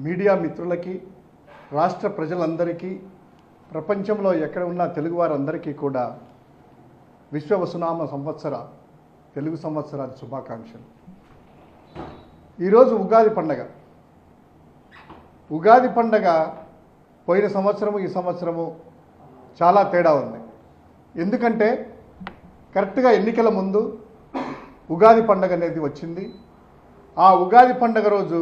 Media మిత్రులకి, రాష్ట్ర ప్రజలందరికీ, ప్రపంచంలో ఎక్కడ ఉన్న తెలుగువారందరికీ కూడా విశ్వవసునామ సంవత్సర తెలుగు సంవత్సరాది శుభాకాంక్షలు. ఈరోజు ఉగాది పండగ. ఉగాది పండగ పోయిన సంవత్సరము ఈ సంవత్సరము చాలా తేడా ఉంది. ఎందుకంటే కరెక్ట్గా ఎన్నికల ముందు ఉగాది పండగ అనేది వచ్చింది. ఆ ఉగాది పండగ రోజు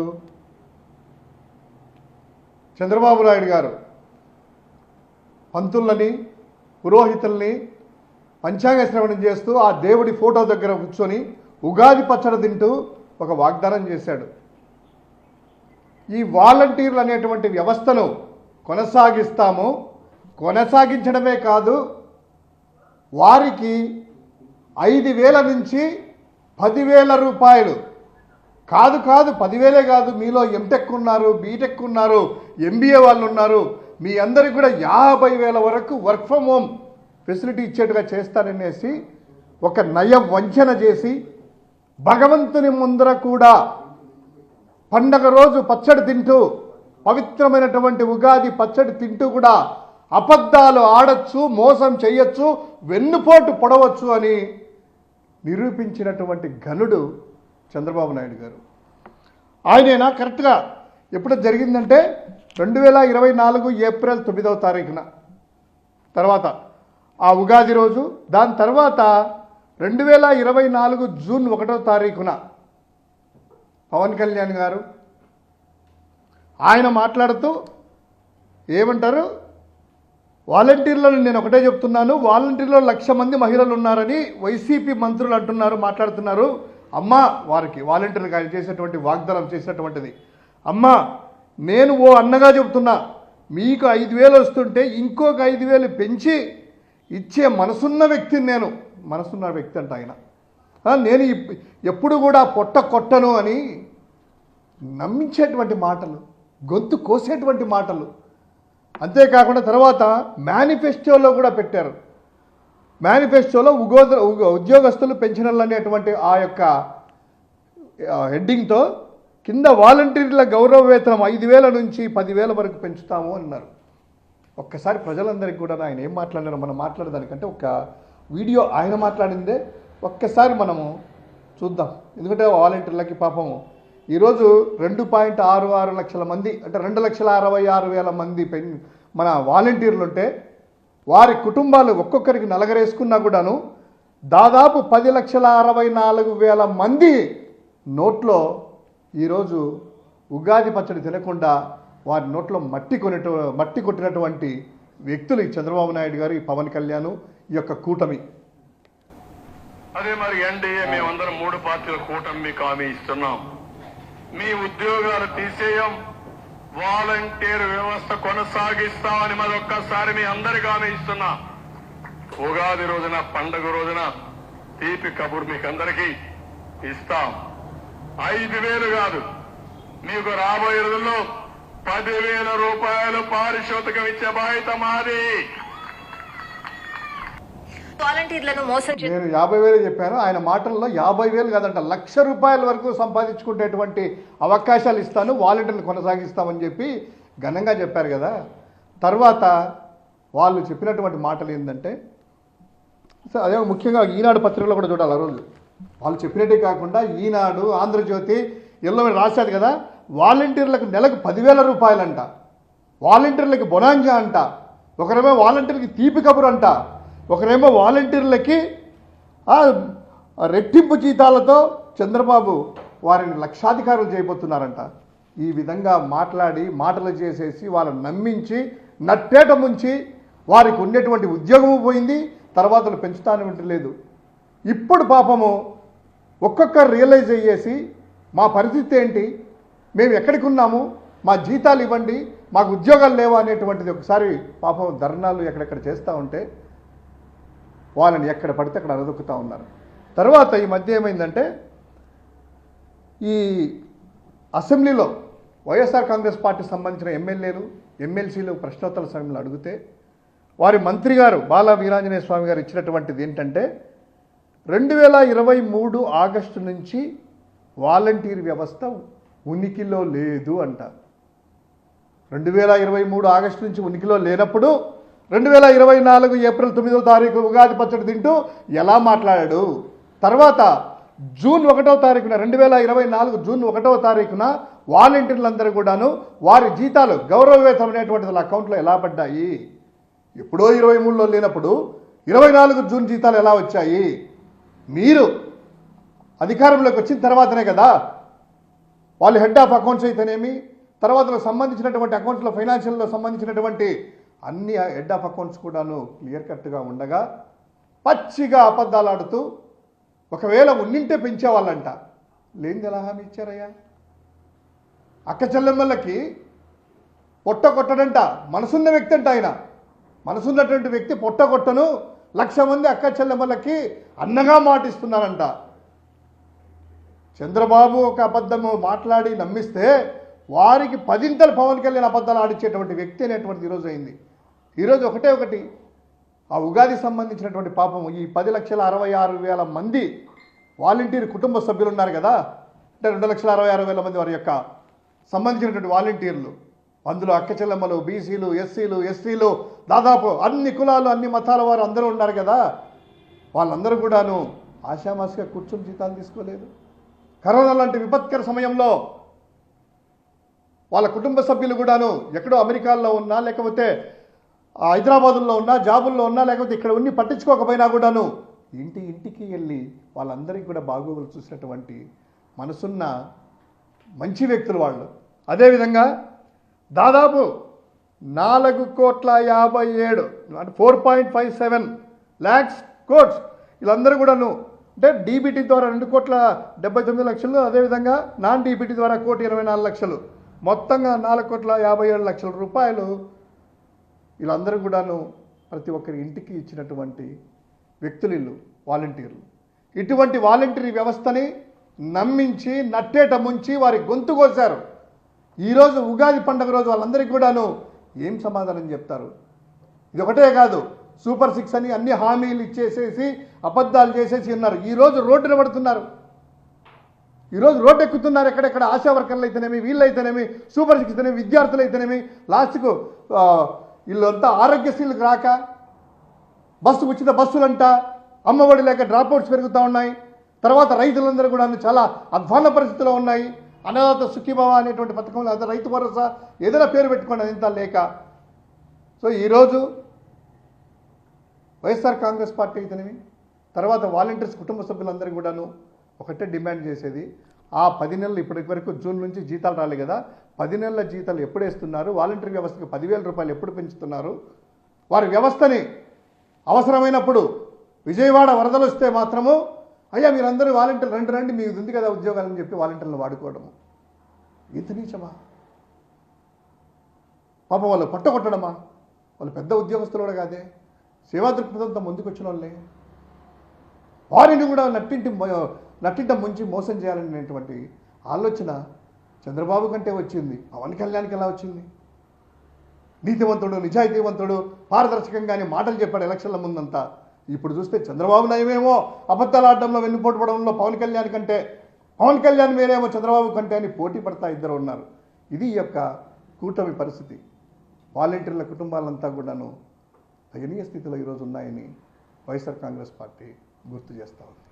చంద్రబాబు నాయుడు గారు పంతులని, పురోహితుల్ని పంచాంగ శ్రవణం చేస్తూ ఆ దేవుడి ఫోటో దగ్గర కూర్చొని ఉగాది పచ్చడి తింటూ ఒక వాగ్దానం చేశాడు. ఈ వాలంటీర్లు అనేటువంటి వ్యవస్థను కొనసాగిస్తాము, కొనసాగించడమే కాదు, వారికి 5,000 నుంచి 10,000 రూపాయలు కాదు 10,000 కాదు, మీలో ఎంటెక్ ఉన్నారు, బీటెక్ ఉన్నారు, ఎంబీఏ వాళ్ళు ఉన్నారు, మీ అందరికి కూడా 50,000 వరకు వర్క్ ఫ్రమ్ హోమ్ ఫెసిలిటీ ఇచ్చేట్టుగా చేస్తాననేసి ఒక నయ వంచన చేసి భగవంతుని ముందర కూడా పండగ రోజు పచ్చడి తింటూ, పవిత్రమైనటువంటి ఉగాది పచ్చడి తింటూ కూడా అబద్ధాలు ఆడచ్చు, మోసం చేయొచ్చు, వెన్నుపోటు పొడవచ్చు అని నిరూపించినటువంటి ఘనుడు చంద్రబాబు నాయుడు గారు. ఆయనేనా కరెక్ట్గా ఎప్పుడు జరిగిందంటే 2024 ఏప్రిల్ 9వ తారీఖున తర్వాత ఆ ఉగాది రోజు, దాని తర్వాత 2024 జూన్ 1వ తారీఖున పవన్ కళ్యాణ్ గారు ఆయన మాట్లాడుతూ ఏమంటారు, వాలంటీర్లను నేను ఒకటే చెప్తున్నాను, వాలంటీర్లో 1,00,000 మంది మహిళలు ఉన్నారని వైసీపీ మంత్రులు అంటున్నారు, మాట్లాడుతున్నారు. అమ్మా, వారికి వాలంటీర్లకు ఆయన చేసేటువంటి వాగ్దానం చేసినటువంటిది, అమ్మా నేను ఓ అన్నగా చెప్తున్నా, మీకు 5,000 వస్తుంటే ఇంకొక 5,000 పెంచి ఇచ్చే మనసున్న వ్యక్తిని నేను. మనసున్న వ్యక్తి అంట ఆయన. నేను ఎప్పుడు కూడా పొట్ట కొట్టను అని నమ్మించేటువంటి మాటలు, గొంతు కోసేటువంటి మాటలు. అంతేకాకుండా తర్వాత మేనిఫెస్టోలో కూడా పెట్టారు. మేనిఫెస్టోలో ఉద్యోగస్తులు పెన్షనర్లు అనేటువంటి ఆ యొక్క హెడ్డింగ్తో కింద వాలంటీర్ల గౌరవ వేతనం 5,000 నుంచి 10,000 వరకు పెంచుతాము అన్నారు. ఒక్కసారి ప్రజలందరికీ కూడా ఆయన ఏం మాట్లాడారో మనం మాట్లాడేదానికంటే ఒక వీడియో ఆయన మాట్లాడిందే ఒక్కసారి మనము చూద్దాం. ఎందుకంటే వాలంటీర్లకి పాపము ఈరోజు 2.66 లక్షల మంది, అంటే 2,66,000 మంది మన వాలంటీర్లు ఉంటే వారి కుటుంబాలు ఒక్కొక్కరికి నలగరేసుకున్నా కూడాను దాదాపు 10,64,000 మంది నోట్లో ఈరోజు ఉగాది పచ్చడి తినకుండా వారి నోట్లో మట్టి కొట్టినటువంటి వ్యక్తులు ఈ చంద్రబాబు నాయుడు గారు, ఈ పవన్ కళ్యాణ్, ఈ యొక్క కూటమి. అదే మరి ఎన్డీఏ మేమందరం 3 పార్టీల కూటమి మీకు హామీ ఇస్తున్నాం. మీ ఉద్యోగాలు తీసేయం, వాలంటీర్ వ్యవస్థ కొనసాగిస్తామని మరొక్కసారి మీ అందరికీ హామీ ఇస్తున్నా. ఉగాది రోజున, పండుగ రోజున తీపి కబురు మీకు అందరికీ ఇస్తాం. 5,000 కాదు, మీకు రాబోయే రోజుల్లో 10,000 రూపాయలు పారితోషికం ఇచ్చే బాధ్యత మాది. వాలంటీర్లను మోసం నేను 50,000 చెప్పాను, ఆయన మాటల్లో 50,000 కాదంట, 1,00,000 రూపాయల వరకు సంపాదించుకునేటువంటి అవకాశాలు ఇస్తాను, వాలంటీర్లు కొనసాగిస్తామని చెప్పి ఘనంగా చెప్పారు కదా. తర్వాత వాళ్ళు చెప్పినటువంటి మాటలు ఏంటంటే, అదే ముఖ్యంగా ఈనాడు పత్రికలో కూడా చూడాలి. ఆ రోజు వాళ్ళు చెప్పినట్టే కాకుండా ఈనాడు, ఆంధ్రజ్యోతి ఎల్లో రాశారు కదా, వాలంటీర్లకు నెలకు 10,000 రూపాయలంట, వాలంటీర్లకి బొనాంజా అంట, ఒకరేమో వాలంటీర్కి తీపి కబురు అంట, ఒకరేమో వాలంటీర్లకి రెట్టింపు జీతాలతో చంద్రబాబు వారిని లక్షాధికారులు చేయబోతున్నారంట. ఈ విధంగా మాటలు చేసేసి వాళ్ళని నమ్మించి నట్టేట ముంచి వారికి ఉండేటువంటి ఉద్యోగము పోయింది, తర్వాత పెంచుతాను లేదు. ఇప్పుడు పాపము ఒక్కొక్కరు రియలైజ్ అయ్యేసి మా పరిస్థితి ఏంటి, మేము ఎక్కడికి ఉన్నాము, మా జీతాలు ఇవ్వండి, మాకు ఉద్యోగాలు లేవా అనేటువంటిది ఒకసారి పాపం ధర్నాలు ఎక్కడెక్కడ చేస్తూ ఉంటే వాళ్ళని ఎక్కడ పడితే అక్కడ అరదొక్కుతూ ఉన్నారు. తర్వాత ఈ మధ్య ఏమైందంటే, ఈ అసెంబ్లీలో వైఎస్ఆర్ కాంగ్రెస్ పార్టీకి సంబంధించిన ఎమ్మెల్యేలు, ఎమ్మెల్సీలు ప్రశ్నోత్తరాల సమయంలో అడిగితే వారి మంత్రి గారు బాల వీరాంజనేయ స్వామి గారు ఇచ్చినటువంటిది ఏంటంటే, 2023 ఆగస్టు నుంచి వాలంటీర్ వ్యవస్థ ఉనికిలో లేదు అంట. 2023 ఆగస్టు నుంచి ఉనికిలో లేనప్పుడు 2024 ఏప్రిల్ 9వ తారీఖు ఉగాది పచ్చడి తింటూ ఎలా మాట్లాడాడు? తర్వాత జూన్ 1వ తారీఖున 2024 జూన్ 1వ తారీఖున వాలంటీర్లందరూ కూడాను వారి జీతాలు గౌరవవేతనం అనేటువంటిది వాళ్ళ అకౌంట్లో ఎలా పడ్డాయి? ఎప్పుడో 23లో లేనప్పుడు 24 జూన్ జీతాలు ఎలా వచ్చాయి? మీరు అధికారంలోకి వచ్చిన తర్వాతనే కదా వాళ్ళు హెడ్ ఆఫ్ అకౌంట్స్ అయితేనేమి, తర్వాత సంబంధించినటువంటి అకౌంట్స్లో ఫైనాన్షియల్లో సంబంధించినటువంటి అన్ని హెడ్ ఆఫ్ అకౌంట్స్ కూడాను క్లియర్ కట్గా ఉండగా పచ్చిగా అబద్ధాలు ఆడుతూ ఒకవేళ ఉన్నింటే పెంచేవాళ్ళంట. లేనిది ఎలా హామీ ఇచ్చారయ్యా? అక్క చెల్లెమ్మలకి పొట్ట కొట్టడంట. మనసున్న వ్యక్తి అంట ఆయన. మనసున్నటువంటి వ్యక్తి పొట్ట కొట్టను 1,00,000 మంది అక్క చెల్లెమ్మలకి అన్నగా మాటిస్తున్నారంట. చంద్రబాబు ఒక అబద్ధము మాట్లాడి నమ్మిస్తే వారికి 10 పవన్ కళ్యాణ్ అబద్ధాలు ఆడిచ్చేటువంటి వ్యక్తి అనేటువంటిది ఈరోజు అయింది. ఈరోజు ఒకటి ఆ ఉగాది సంబంధించినటువంటి పాపం ఈ 10,66,000 మంది వాలంటీర్ కుటుంబ సభ్యులు ఉన్నారు కదా, అంటే 2,66,000 మంది వారి యొక్క సంబంధించినటువంటి వాలంటీర్లు, అందులో అక్క చెల్లెమ్మలు, బీసీలు, ఎస్సీలు, ఎస్టీలు, దాదాపు అన్ని కులాలు అన్ని మతాల వారు అందరూ ఉన్నారు కదా, వాళ్ళందరూ కూడాను ఆశామాసిగా కూర్చొని జీతాలు తీసుకోలేదు. కరోనా లాంటి విపత్కర సమయంలో వాళ్ళ కుటుంబ సభ్యులు కూడాను ఎక్కడో అమెరికాలో ఉన్నా, లేకపోతే హైదరాబాదుల్లో ఉన్నా, జాబుల్లో ఉన్నా, లేకపోతే ఇక్కడ ఉన్ని పట్టించుకోకపోయినా కూడాను ఇంటికి వెళ్ళి వాళ్ళందరికీ కూడా బాగోగులు చూసినటువంటి మనసున్న మంచి వ్యక్తులు వాళ్ళు. అదేవిధంగా దాదాపు 4,57 అంటే 4.57 lakhs కోట్స్ వీళ్ళందరూ కూడాను, అంటే డీబీటీ ద్వారా 2,79,00,000, అదేవిధంగా నాన్ డీబీటీ ద్వారా 1,24,00,000, మొత్తంగా 4,57,00,000 రూపాయలు వీళ్ళందరూ కూడాను ప్రతి ఒక్కరి ఇంటికి ఇచ్చినటువంటి వ్యక్తులు వీళ్ళు వాలంటీర్లు. ఇటువంటి వాలంటీర్ వ్యవస్థని నమ్మించి నట్టేట ముంచి వారి గొంతు కోశారు. ఈరోజు ఉగాది పండుగ రోజు వాళ్ళందరికీ కూడాను ఏం సమాధానం చెప్తారు? ఇది ఒకటే కాదు, సూపర్ 6 అని అన్ని హామీలు ఇచ్చేసేసి అబద్ధాలు చేసేసి ఉన్నారు. ఈరోజు రోడ్డున పడుతున్నారు, ఈరోజు రోడ్డు ఎక్కుతున్నారు. ఎక్కడెక్కడ ఆశా వర్కర్లు అయితేనేమి, వీళ్ళైతేనేమి, సూపర్ 6 అయితేనేమి, విద్యార్థులు అయితేనేమి, లాస్ట్కు వీళ్ళంతా ఆరోగ్యశ్రీలకు రాక ఉచిత బస్సులంట, అమ్మఒడి లేక డ్రాప్అవుట్స్ పెరుగుతూ ఉన్నాయి. తర్వాత రైతులందరూ కూడా చాలా అధ్వాన్న పరిస్థితిలో ఉన్నాయి. అన్నదాత సుఖీభవ అనేటువంటి పథకంలో అదే రైతు భరోసా ఏదైనా పేరు పెట్టుకోండి, అదంతా లేక. సో ఈరోజు వైఎస్ఆర్ కాంగ్రెస్ పార్టీ అయితేనేమి, తర్వాత వాలంటీర్స్ కుటుంబ సభ్యులందరూ కూడాను ఒకటే డిమాండ్ చేసేది, ఆ 10 నెలలు ఇప్పటి వరకు జూన్ నుంచి జీతాలు రాలేదు కదా, 10 నెలల జీతాలు ఎప్పుడు వేస్తున్నారు? వాలంటీర్ వ్యవస్థకు 10,000 రూపాయలు ఎప్పుడు పెంచుతున్నారు? వారి వ్యవస్థని అవసరమైనప్పుడు విజయవాడ వరదలు వస్తే మాత్రము అయ్యా మీరందరూ వాలంటీర్లు రండి మీకు ఉంది కదా ఉద్యోగాలని చెప్పి వాలంటీర్లను వాడుకోవడము ఇంత నీచమా? పాపం వాళ్ళు కొట్టడమా? వాళ్ళు పెద్ద ఉద్యోగస్తులు కూడా కాదే, సేవా దృక్పథంతో ముందుకు వచ్చిన వాళ్ళే. వారిని కూడా నట్టింట ముంచి మోసం చేయాలనేటువంటి ఆలోచన చంద్రబాబు కంటే వచ్చింది, పవన్ కళ్యాణ్కి ఎలా వచ్చింది? నీతివంతుడు, నిజాయితీవంతుడు, పారదర్శకంగానే మాటలు చెప్పాడు ఎలక్షన్ల ముందంతా. ఇప్పుడు చూస్తే చంద్రబాబు నయమేమో అబద్ధాలు ఆడడంలో వెన్నుపోటు పడడంలో పవన్ కళ్యాణ్ వేరేమో చంద్రబాబు కంటే అని పోటీ పడతా ఇద్దరు ఉన్నారు. ఇది ఈ యొక్క కూటమి పరిస్థితి. వాలంటీర్ల కుటుంబాలంతా కూడాను దయనీయ స్థితిలో ఈరోజు ఉన్నాయని వైఎస్ఆర్ కాంగ్రెస్ పార్టీ గుర్తు చేస్తూ ఉంది.